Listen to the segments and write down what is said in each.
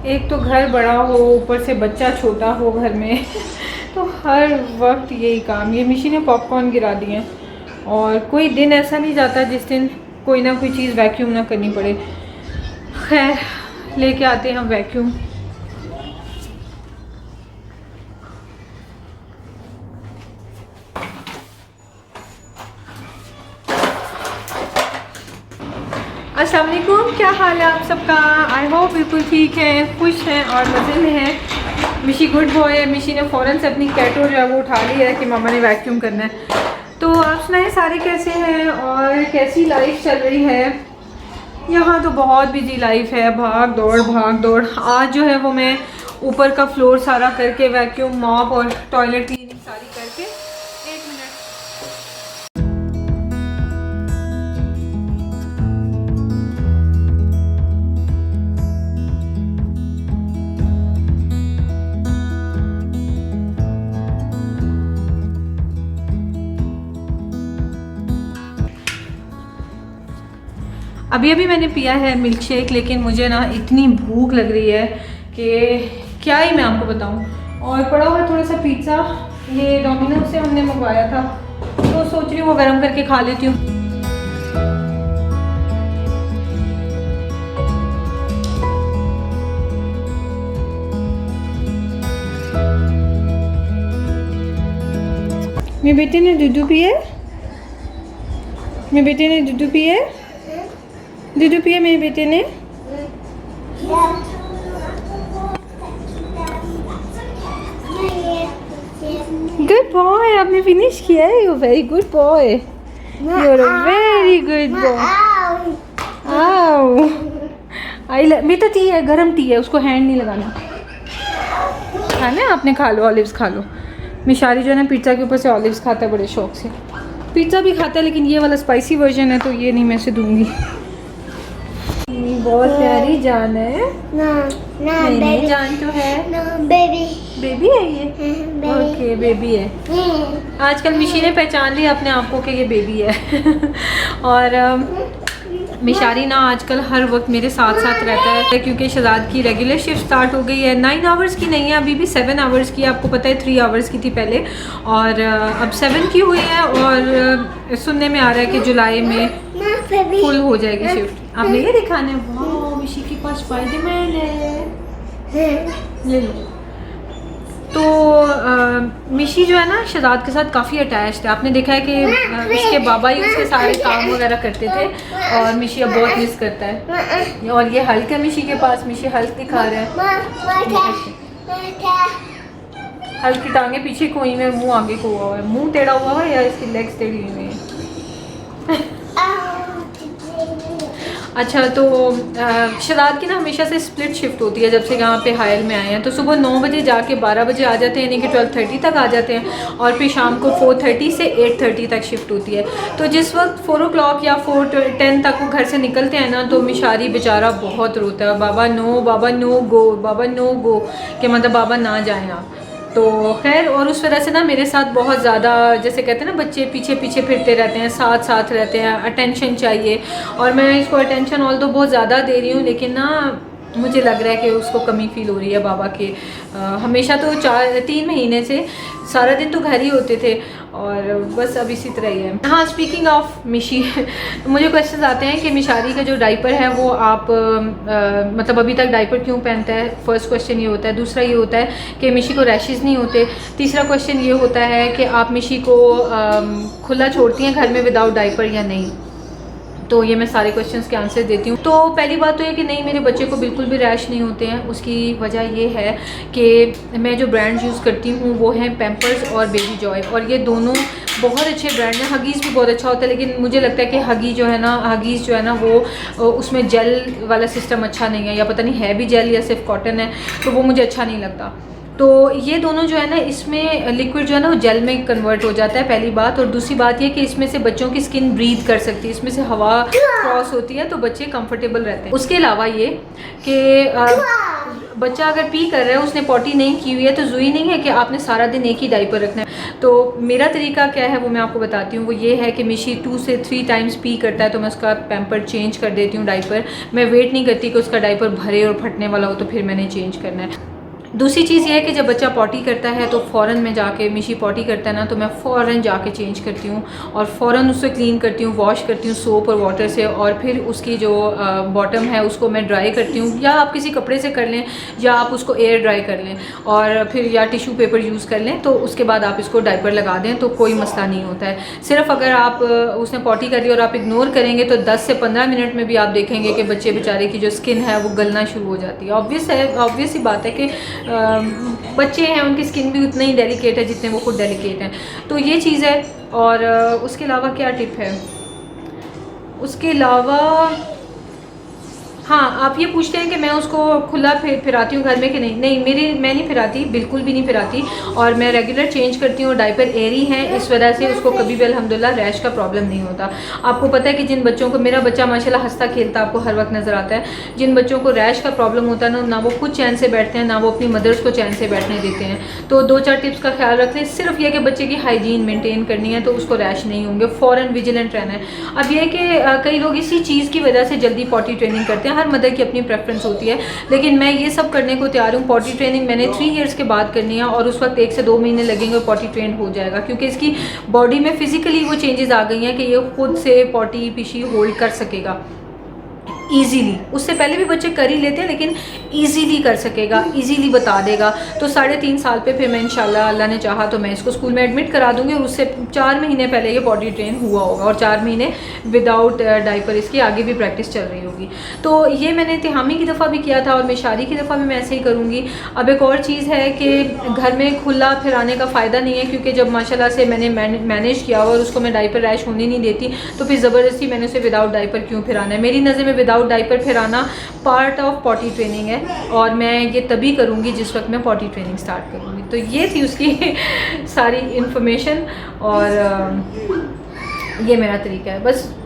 एक तो घर बड़ा हो, ऊपर से बच्चा छोटा हो घर में तो हर वक्त यही काम। ये मिशी ने पॉपकॉर्न गिरा दिए हैं और कोई दिन ऐसा नहीं जाता जिस दिन कोई ना कोई चीज़ वैक्यूम ना करनी पड़े। खैर लेके आते हैं हम वैक्यूम। अस्सलाम वालेकुम, क्या हाल है आप सबका? आई होप बिल्कुल ठीक हैं, खुश हैं और मज़े में हैं। मिशी गुड बॉय है। मिशी ने फ़ौरन से अपनी कैटो जो है वो उठा लिया है कि मामा ने वैक्यूम करना है। तो आप सुनाएं सारे कैसे हैं और कैसी लाइफ चल रही है? यहाँ तो बहुत बिजी लाइफ है, भाग दौड़। आज जो है वो मैं ऊपर का फ्लोर सारा करके वैक्यूम मॉप और टॉयलेट क्लीनिंग सारी करके 1 मिनट। अभी मैंने पिया है मिल्क शेक, लेकिन मुझे ना इतनी भूख लग रही है कि क्या ही मैं आपको बताऊं। और पड़ा हुआ थोड़ा सा पिज़्ज़ा, ये डोमिनोज से हमने मंगवाया था, तो सोच रही हूँ वो गर्म करके खा लेती हूँ। मेरे बेटे ने दूध पिए, मेरे बेटे ने दूध पिए, दूध पिए मेरे बेटे ने। गुड बॉय, आपने फिनिश किया है। You very good boy, you are a very good boy. आओ आई मैं तो टी है, गरम टी है, उसको हैंड नहीं लगाना। खाना है आपने, खा लो, ऑलिव्स खा लो। मिशारी जो है ना पिज़्ज़ा के ऊपर से ऑलिव्स खाता है बड़े शौक से। पिज़्ज़ा भी खाता है लेकिन ये वाला स्पाइसी वर्जन है तो ये नहीं मैं इसे दूंगी। बहुत प्यारी जान है ना, नहीं जान तो है बेबी है ये। ओके बेबी है। आजकल मिशी ने पहचान लिया अपने आप को कि ये बेबी है और मिशारी ना आजकल हर वक्त मेरे साथ रहता है क्योंकि शहजाद की रेगुलर शिफ्ट स्टार्ट हो गई है। 9 आवर्स की नहीं है, अभी भी 7 आवर्स की। आपको पता है 3 आवर्स की थी पहले और अब 7 की हुई है और सुनने में आ रहा है कि जुलाई में फुल हो जाएगी शिफ्ट। आपने ये दिखाना है, वाह मिशी के पास स्पाइडरमैन है, ले लो। तो मिशी जो है ना शहजाद के साथ काफ़ी अटैच्ड है। आपने देखा है कि इसके बाबा ही उसके सारे काम वगैरह करते थे और मिशी अब बहुत मिस करता है। और ये हल्क है मिशी के पास, मिशी हल्क दिखा रहा है। हल्क की टांगे पीछे को हुई में, मुंह आगे को हुआ है, मुंह टेढ़ा हुआ है या इसकी लेग्स टेढ़ी हुई है। अच्छा तो शहजाद की ना हमेशा से स्प्लिट शिफ्ट होती है जब से यहाँ पे हायल में आए हैं। तो सुबह 9 बजे जाके 12 बजे आ जाते हैं, यानी कि 12:30 तक आ जाते हैं और फिर शाम को 4:30 से 8:30 तक शिफ्ट होती है। तो जिस वक्त 4 o'clock या 4:10 तक वो घर से निकलते हैं ना तो मिशारी बेचारा बहुत रोता है, बाबा नो गो, बाबा नो गो, कि मतलब बाबा ना जाएँ आप। तो खैर, और उस वजह से ना मेरे साथ बहुत ज़्यादा, जैसे कहते हैं ना बच्चे पीछे पीछे फिरते रहते हैं, साथ रहते हैं, अटेंशन चाहिए। और मैं इसको अटेंशन ऑल तो बहुत ज़्यादा दे रही हूँ लेकिन ना मुझे लग रहा है कि उसको कमी फील हो रही है बाबा के। हमेशा तो 3 महीने से सारा दिन तो घर ही होते थे और बस अब इसी तरह ही है। हाँ, स्पीकिंग ऑफ मिशी मुझे क्वेश्चन आते हैं कि मिशारी का जो डाइपर है वो आप मतलब अभी तक डाइपर क्यों पहनता है। फर्स्ट क्वेश्चन ये होता है। दूसरा ये होता है कि मिशी को रैशेज़ नहीं होते। तीसरा क्वेश्चन ये होता है कि आप मिशी को खुला छोड़ती हैं घर में विदाउट डाइपर या नहीं। तो ये मैं सारे क्वेश्चंस के आंसर देती हूँ। तो पहली बात तो ये कि नहीं, मेरे बच्चे को बिल्कुल भी रैश नहीं होते हैं। उसकी वजह ये है कि मैं जो ब्रांड्स यूज़ करती हूँ वो हैं पैम्पर्स और बेबी जॉय, और ये दोनों बहुत अच्छे ब्रांड हैं। हगीज़ भी बहुत अच्छा होता है लेकिन मुझे लगता है कि हगीज़ जो है ना वो उसमें जेल वाला सिस्टम अच्छा नहीं है, या पता नहीं है भी जेल या सिर्फ कॉटन है, तो वो मुझे अच्छा नहीं लगता। तो ये दोनों जो है ना, इसमें लिक्विड जो है ना वो जेल में कन्वर्ट हो जाता है, पहली बात। और दूसरी बात ये कि इसमें से बच्चों की स्किन ब्रीथ कर सकती है, इसमें से हवा क्रॉस होती है तो बच्चे कंफर्टेबल रहते हैं। उसके अलावा ये कि बच्चा अगर पी कर रहा है, उसने पॉटी नहीं की हुई है, तो ज़रूरी नहीं है कि आपने सारा दिन एक ही डाइपर रखना है। तो मेरा तरीका क्या है वो मैं आपको बताती हूँ। वो ये है कि मिशी 2 से 3 टाइम्स पी करता है तो मैं उसका पैम्पर चेंज कर देती हूँ, डाइपर। मैं वेट नहीं करती कि उसका डाइपर भरे और फटने वाला हो तो फिर मैंने चेंज करना है। दूसरी चीज़ ये है कि जब बच्चा पॉटी करता है तो फ़ौरन मैं जाके, मिशी पॉटी करता है ना तो मैं फ़ौरन जाके चेंज करती हूँ और फ़ौरन उससे क्लीन करती हूँ, वॉश करती हूँ सोप और वाटर से, और फिर उसकी जो बॉटम है उसको मैं ड्राई करती हूँ, या आप किसी कपड़े से कर लें या आप उसको एयर ड्राई कर लें और फिर या टिश्यू पेपर यूज़ कर लें, तो उसके बाद आप इसको डाइपर लगा दें तो कोई मसला नहीं होता है। सिर्फ अगर आप उसने पॉटी कर ली और आप इग्नोर करेंगे तो 10 से 15 मिनट में भी आप देखेंगे कि बच्चे बेचारे की जो स्किन है वो गलना शुरू हो जाती है। ऑब्वियस ही बात है कि बच्चे हैं, उनकी स्किन भी उतना ही डेलिकेट है जितने वो खुद डेलिकेट हैं। तो ये चीज़ है। और उसके अलावा क्या टिप है, उसके अलावा हाँ, आप ये पूछते हैं कि मैं उसको खुला फिराती हूँ घर में कि नहीं। मैं नहीं फिराती, बिल्कुल भी नहीं फिराती, और मैं रेगुलर चेंज करती हूँ। डाइपर एयरी हैं, इस वजह से उसको कभी भी अल्हम्दुलिल्लाह रैश का प्रॉब्लम नहीं होता। आपको पता है कि जिन बच्चों को, मेरा बच्चा माशाल्लाह हंसता खेलता आपको हर वक्त नज़र आता है, जिन बच्चों को रैश का प्रॉब्लम होता है ना वो खुद चैन से बैठते हैं, ना वो अपनी मदर्स को चैन से बैठने देते हैं। तो 2-4 टिप्स का ख्याल रख लें। सिर्फ ये कि बच्चे की हाइजीन मेनटेन करनी है तो उसको रैश नहीं होंगे, फ़ौरन विजिलेंट रहना है। अब ये कि कई लोग इसी चीज़ की वजह से जल्दी पॉटी ट्रेनिंग करते हैं, हर मदर की अपनी प्रेफरेंस होती है, लेकिन मैं ये सब करने को तैयार हूँ। पॉटी ट्रेनिंग मैंने 3 इयर्स के बाद करनी है और उस वक्त 1 से 2 महीने लगेंगे और पॉटी ट्रेन हो जाएगा, क्योंकि इसकी बॉडी में फिजिकली वो चेंजेस आ गई हैं कि ये खुद से पॉटी पीशी होल्ड कर सकेगा ईजीली। उससे पहले भी बच्चे कर ही लेते हैं लेकिन ईजीली कर सकेगा, ईजीली बता देगा। तो 3.5 साल पे फिर मैं इंशाल्लाह, अल्लाह ने चाहा तो मैं इसको स्कूल में एडमिट करा दूंगी और उससे 4 महीने पहले ये बॉडी ट्रेन हुआ होगा और 4 महीने विदाउट डाइपर इसकी आगे भी प्रैक्टिस चल रही होगी। तो ये मैंने तिहामी की दफ़ा भी किया था और मिशारी की दफ़ा भी मैं ऐसे ही करूँगी। अब एक और चीज़ है कि घर में खुला फिराने का फ़ायदा नहीं है, क्योंकि जब माशाल्लाह से मैंने मैनेज किया और उसको मैं डाइपर रैश होने नहीं देती तो फिर ज़बरदस्ती मैंने उसे विदाउट डाइपर क्यों फिराना है। मेरी नज़र में विदाउट डाइपर फिराना पार्ट ऑफ पॉटी ट्रेनिंग है और मैं ये तभी करूँगी जिस वक्त मैं पॉटी ट्रेनिंग स्टार्ट करूँगी। तो ये थी उसकी सारी इन्फॉर्मेशन और ये मेरा तरीका है।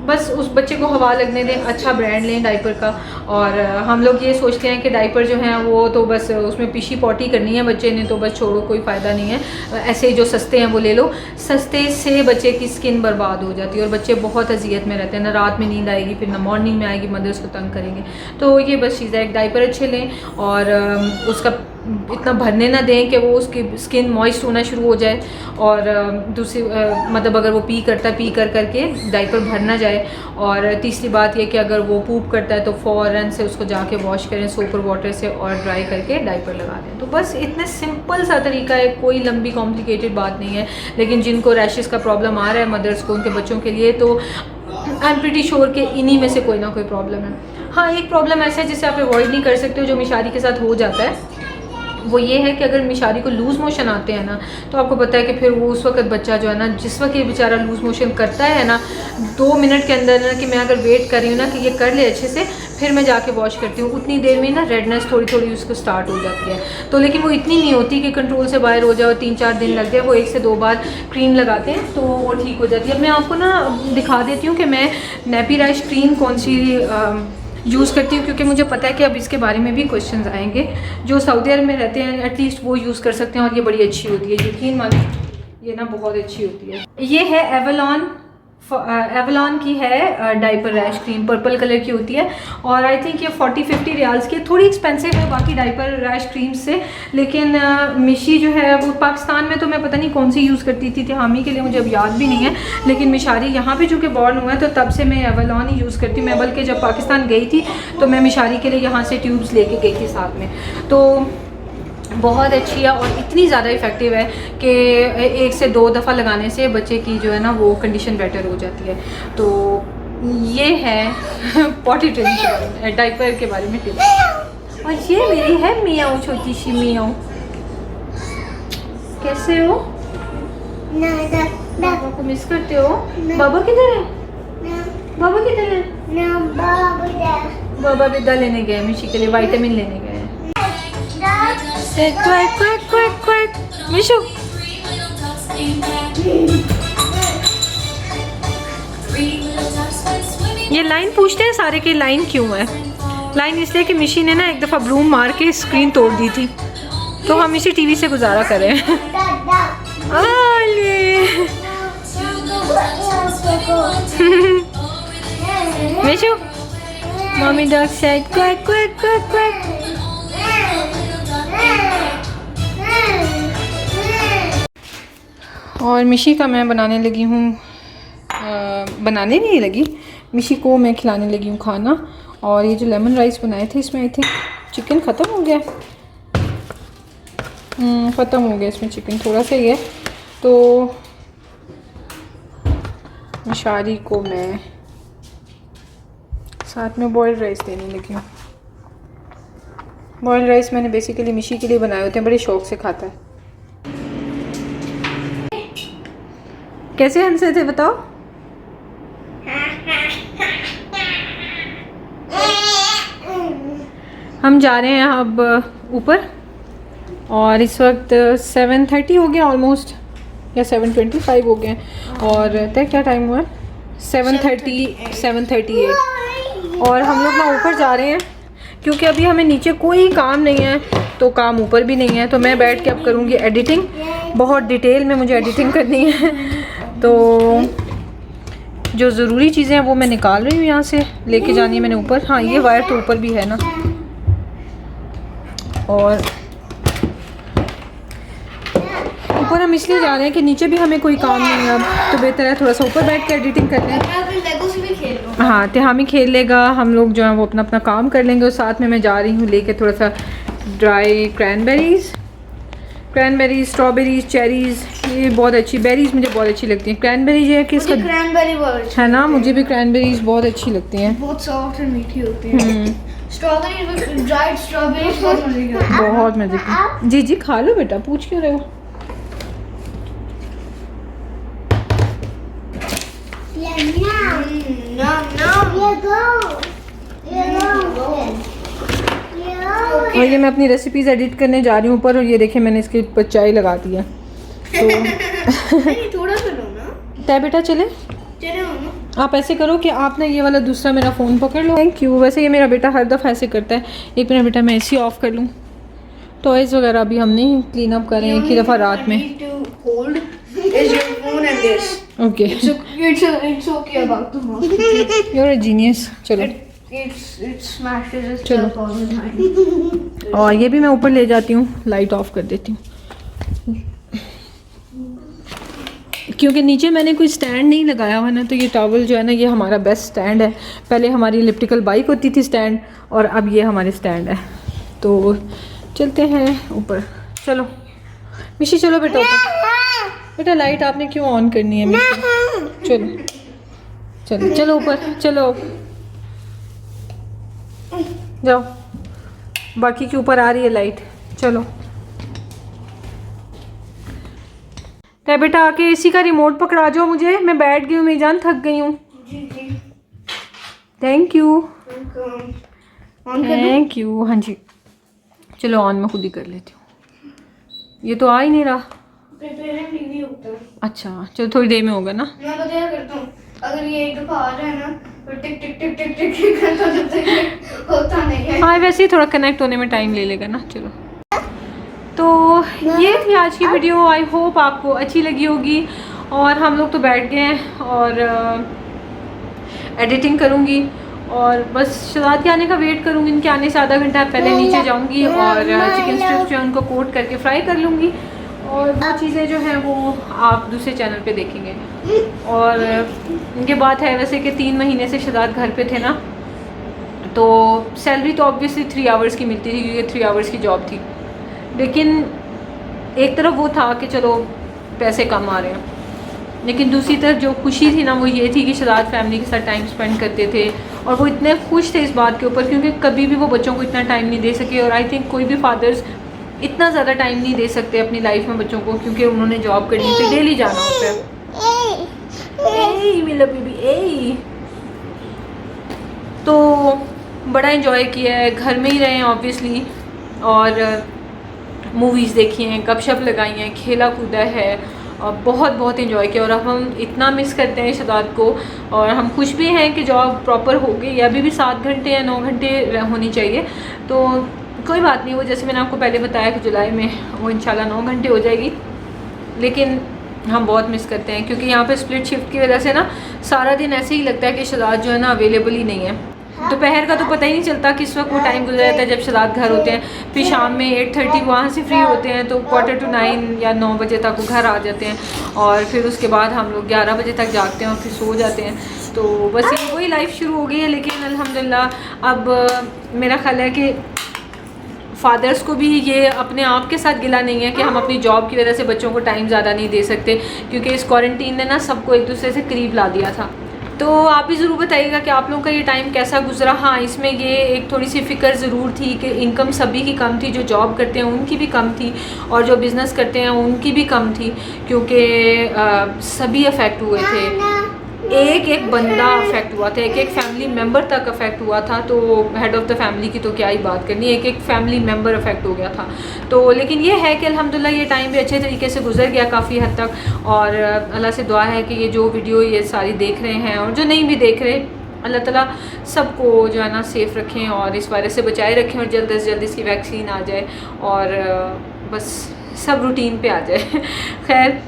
बस उस बच्चे को हवा लगने दें, अच्छा ब्रांड लें डाइपर का। और हम लोग ये सोचते हैं कि डाइपर जो हैं वो तो बस उसमें पीशी पॉटी करनी है बच्चे ने तो बस छोड़ो, कोई फ़ायदा नहीं है, ऐसे जो सस्ते हैं वो ले लो। सस्ते से बच्चे की स्किन बर्बाद हो जाती है और बच्चे बहुत अजियत में रहते हैं, ना रात में नींद आएगी, फिर ना मॉर्निंग में आएगी, मदर्स को तंग करेंगे। तो ये बस चीज़ है, एक डाइपर अच्छे लें और उसका इतना भरने ना दें कि वो उसकी स्किन मॉइस्ट होना शुरू हो जाए। और दूसरी मतलब अगर वो पी करके डाइपर भर ना जाए। और तीसरी बात ये कि अगर वो पूप करता है तो फ़ौरन से उसको जाके वॉश करें सोप और वाटर से और ड्राई करके डाइपर लगा दें। तो बस इतने सिंपल सा तरीका है, कोई लंबी कॉम्प्लिकेटेड बात नहीं है। लेकिन जिनको रैशेस का प्रॉब्लम आ रहा है मदर्स को, उनके बच्चों के लिए, तो आई एम प्रीटी श्योर कि इन्हीं में से कोई ना कोई प्रॉब्लम है। हाँ, एक प्रॉब्लम ऐसा है जिसे आप अवॉइड नहीं कर सकते हो, जो मिशारी के साथ हो जाता है, वो ये है कि अगर मिशारी को लूज़ मोशन आते हैं ना तो आपको पता है कि फिर वो उस वक्त बच्चा जो है ना, जिस वक्त ये बेचारा लूज़ मोशन करता है ना 2 मिनट के अंदर ना, कि मैं अगर वेट कर रही हूँ ना कि ये कर ले अच्छे से फिर मैं जाके वॉश करती हूँ, उतनी देर में ना रेडनेस थोड़ी उसको स्टार्ट हो जाती है। तो लेकिन वो इतनी नहीं होती कि कंट्रोल से बाहर हो जाए और 3-4 दिन लग जाए। वो 1 से 2 बार क्रीम लगाते हैं तो वो ठीक हो जाती है। अब मैं आपको ना दिखा देती हूँ कि मैं नैपी रैश क्रीम कौन सी यूज़ करती हूँ, क्योंकि मुझे पता है कि अब इसके बारे में भी क्वेश्चंस आएंगे। जो सऊदी अरब में रहते हैं एटलीस्ट वो यूज़ कर सकते हैं और ये बड़ी अच्छी होती है, यकीन मानिए ये ना बहुत अच्छी होती है। ये है एवलॉन की है diaper rash cream, purple colour की होती है और आई थिंक ये 40-50 रियाल्स की, थोड़ी एक्सपेंसिव है बाकी डाइपर रैश क्रीम से। लेकिन मिशी जो है वो पाकिस्तान में तो मैं पता नहीं कौन सी यूज़ करती थी, हामी के लिए मुझे अब याद भी नहीं है, लेकिन मिशारी यहाँ पे चूँकि बॉर्न हुआ है तो तब से मैं एवलॉन ही यूज़ करती हूँ। मैं बल्कि जब पाकिस्तान गई थी तो मैं मिशारी के लिए यहाँ से ट्यूब्स लेके गई थी साथ में, तो बहुत अच्छी है और इतनी ज़्यादा इफ़ेक्टिव है कि 1 से 2 दफ़ा लगाने से बच्चे की जो है ना वो कंडीशन बेटर हो जाती है। तो ये है पॉटी ट्रेनिंग के बारे में, डाइपर के बारे में टिप्स। और ये मेरी है मियाऊ, छोटी सी मियाऊ। कैसे हो? बाबा को मिस करते हो? बाबा किधर है? बाबा किधर है? बाबा विदा लेने गए, मिशी के लिए विटामिन लेने गए। क्वैक मिशु। ये लाइन पूछते हैं सारे की लाइन क्यों है? लाइन इसलिए कि मिशी ने ना एक दफ़ा ब्रूम मार के स्क्रीन तोड़ दी थी, तो हम इसी टीवी से गुजारा करें। Mishu, mummy dog said quack quack quack quack. और मिशी का मैं बनाने लगी हूँ, बनाने नहीं लगी, मिशी को मैं खिलाने लगी हूँ खाना। और ये जो लेमन राइस बनाए थे इसमें आई थिंक चिकन ख़त्म हो गया, ख़त्म हो गया इसमें चिकन, थोड़ा सा ही है। तो मिशारी को मैं साथ में बॉइल्ड राइस देने लगी हूँ। बॉइल्ड राइस मैंने बेसिकली मिशी के लिए बनाए होते हैं, बड़े शौक से खाता है। कैसे हंसे थे बताओ? हम जा रहे हैं अब ऊपर और इस वक्त 7:30 हो गया ऑलमोस्ट, या 7:25 हो गए। और तय क्या टाइम हुआ है? 7:38। और हम लोग ना ऊपर जा रहे हैं क्योंकि अभी हमें नीचे कोई काम नहीं है, तो काम ऊपर भी नहीं है। तो मैं बैठ के अब करूँगी एडिटिंग, बहुत डिटेल में मुझे एडिटिंग करनी है। तो जो ज़रूरी चीज़ें हैं वो मैं निकाल रही हूँ यहाँ से, लेके जानी है मैंने ऊपर। हाँ, ये वायर तो ऊपर भी है ना। और ऊपर हम इसलिए जा रहे हैं कि नीचे भी हमें कोई काम नहीं है अब, तो बेहतर है थोड़ा सा ऊपर बैठ के एडिटिंग कर लें। हाँ, तिहामी खेल लेगा, हम लोग जो है वो अपना अपना काम कर लेंगे। और साथ में मैं जा रही हूँ लेके थोड़ा सा ड्राई क्रैनबेरीज़, स्ट्रॉबेरीज़, चेरीज़। ये बहुत अच्छी बेरीज़ मुझे बहुत अच्छी लगती हैं। क्रैनबेरी जो है कि इसका क्रैनबेरी बहुत अच्छी है ना, मुझे भी क्रैनबेरीज़ बहुत अच्छी लगती हैं, बहुत सॉफ्ट और मीठी होती हैं। स्ट्रॉबेरी, ड्राइड स्ट्रॉबेरी बहुत मजे की होती है। बहुत मजे की। जी जी खा लो बेटा, पूछ क्यों रहे हो? और ये मैं अपनी रेसिपीज़ एडिट करने जा रही हूँ ऊपर, और ये देखें मैंने इसके ऊपर चाय लगा दिया। तो थोड़ा सा लो ना। तय बेटा चले आप ऐसे करो कि आप ना ये वाला दूसरा मेरा फ़ोन पकड़ लो। Thank you. वैसे ये मेरा बेटा हर दफ़ा ऐसे करता है। एक मिनट बेटा, मैं एसी ऑफ कर लूँ। टॉयज़ वगैरह अभी हम नहीं क्लीन अप कर रहे हैं, एक ही दफ़ा रात में। Okay, it's okay about the most. You are a genius. चलो It smashes itself चलो। all the time. और ये भी मैं ऊपर ले जाती हूँ, लाइट ऑफ कर देती हूँ क्योंकि नीचे मैंने कोई स्टैंड नहीं लगाया हुआ ना। तो ये टॉवल जो है ना, ये हमारा बेस्ट स्टैंड है। पहले हमारी इलेक्ट्रिकल बाइक होती थी स्टैंड, और अब ये हमारे स्टैंड है। तो चलते हैं ऊपर। चलो मिशी, चलो बेटा ऊपर। बेटा लाइट आपने क्यों ऑन करनी है मिशी? चलो चलो चलो ऊपर चलो, जाओ। बाकी के ऊपर आ रही है लाइट। चलो तो बेटा आके एसी का रिमोट पकड़ा जाओ मुझे, मैं बैठ गई हूँ, मेरी जान थक गई हूँ। Thank you thank you. हाँ जी चलो ऑन मैं खुद ही कर लेती हूँ, ये तो आ ही नहीं रहा। अच्छा चलो थोड़ी देर में होगा ना। मैं बताया करता हूँ, अगर ये एक दफा आ रहा है ना तो टिक टिक टिक टिक टिक टिक करता जब तक ये होता नहीं है। हाँ वैसे ही थोड़ा कनेक्ट होने में टाइम ले लेगा ना। चलो तो ये थी आज की वीडियो, आई होप आपको अच्छी लगी होगी। और हम लोग तो बैठ गए हैं और एडिटिंग करूँगी, और बस शहजाद के आने का वेट करूँगी। इनके आने से आधा घंटा पहले नीचे जाऊँगी और चिकन स्ट्रिप्स जो है उनको कोट करके फ्राई कर लूँगी। और वो चीज़ें जो हैं वो आप दूसरे चैनल पे देखेंगे। और इनके बात है वैसे कि 3 महीने से शहजाद घर पे थे ना, तो सैलरी तो ऑब्वियसली 3 आवर्स की मिलती थी क्योंकि 3 आवर्स की जॉब थी। लेकिन एक तरफ वो था कि चलो पैसे कम आ रहे हैं, लेकिन दूसरी तरफ जो खुशी थी ना वो ये थी कि शहजाद फैमिली के साथ टाइम स्पेंड करते थे। और वो इतने खुश थे इस बात के ऊपर क्योंकि कभी भी वो बच्चों को इतना टाइम नहीं दे सके। और आई थिंक कोई भी फादर्स इतना ज़्यादा टाइम नहीं दे सकते अपनी लाइफ में बच्चों को, क्योंकि उन्होंने जॉब करनी पे डेली जाना होता है। मेरा बेबी तो बड़ा इन्जॉय किया है, घर में ही रहे हैं ऑब्वियसली, और मूवीज़ देखी हैं, गपशप लगाई हैं, खेला कूदा है, और बहुत बहुत इन्जॉय किया। और अब हम इतना मिस करते हैं शहजाद को, और हम खुश भी हैं कि जॉब प्रॉपर हो गई। अभी भी 7 घंटे या 9 घंटे होनी चाहिए, तो कोई बात नहीं। वो जैसे मैंने आपको पहले बताया कि जुलाई में वो इंशाल्लाह 9 घंटे हो जाएगी। लेकिन हम बहुत मिस करते हैं, क्योंकि यहाँ पे स्प्लिट शिफ्ट की वजह से ना सारा दिन ऐसे ही लगता है कि शहजाद जो है ना अवेलेबल ही नहीं है। दोपहर का तो पता ही नहीं चलता किस वक्त वो टाइम गुजर जाता है जब शहजाद घर होते हैं। फिर शाम में 8:30 वहाँ से फ्री होते हैं तो 8:45 या 9 बजे तक वो घर आ जाते हैं, और फिर उसके बाद हम लोग 11 बजे तक जागते हैं और फिर सो जाते हैं। तो बस ये वही लाइफ शुरू हो गई है। लेकिन अल्हम्दुलिल्लाह अब मेरा ख्याल है कि फादर्स को भी ये अपने आप के साथ गिला नहीं है कि हम अपनी जॉब की वजह से बच्चों को टाइम ज़्यादा नहीं दे सकते, क्योंकि इस क्वारंटीन ने ना सबको एक दूसरे से करीब ला दिया था। तो आप भी ज़रूर बताइएगा कि आप लोगों का ये टाइम कैसा गुजरा। हाँ, इसमें ये एक थोड़ी सी फ़िक्र ज़रूर थी कि इनकम सभी की कम थी, जो जॉब करते हैं उनकी भी कम थी और जो बिज़नेस करते हैं उनकी भी कम थी, क्योंकि सभी अफेक्ट हुए थे। एक बंदा अफेक्ट हुआ था, एक फैमिली मेम्बर तक अफेक्ट हुआ था, तो हेड ऑफ़ द फैमिली की तो क्या ही बात करनी, एक फैमिली मेम्बर अफेक्ट हो गया था। तो लेकिन ये है कि अल्हम्दुलिल्लाह ये टाइम भी अच्छे तरीके से गुजर गया काफ़ी हद तक। और अल्लाह से दुआ है कि ये जो वीडियो ये सारी देख रहे हैं और जो नहीं भी देख रहे, अल्लाह ताला सबको जो है ना सेफ़ रखें और इस वायरस से बचाए रखें, और जल्द से जल्द इसकी वैक्सीन आ जाए और बस सब रूटीन पे आ जाए। खैर,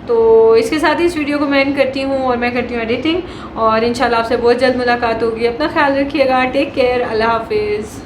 तो इसके साथ ही इस वीडियो को मैं एंड करती हूँ और मैं करती हूँ एडिटिंग, और इंशाल्लाह आपसे बहुत जल्द मुलाकात होगी। अपना ख्याल रखिएगा, टेक केयर, अल्लाह हाफिज़।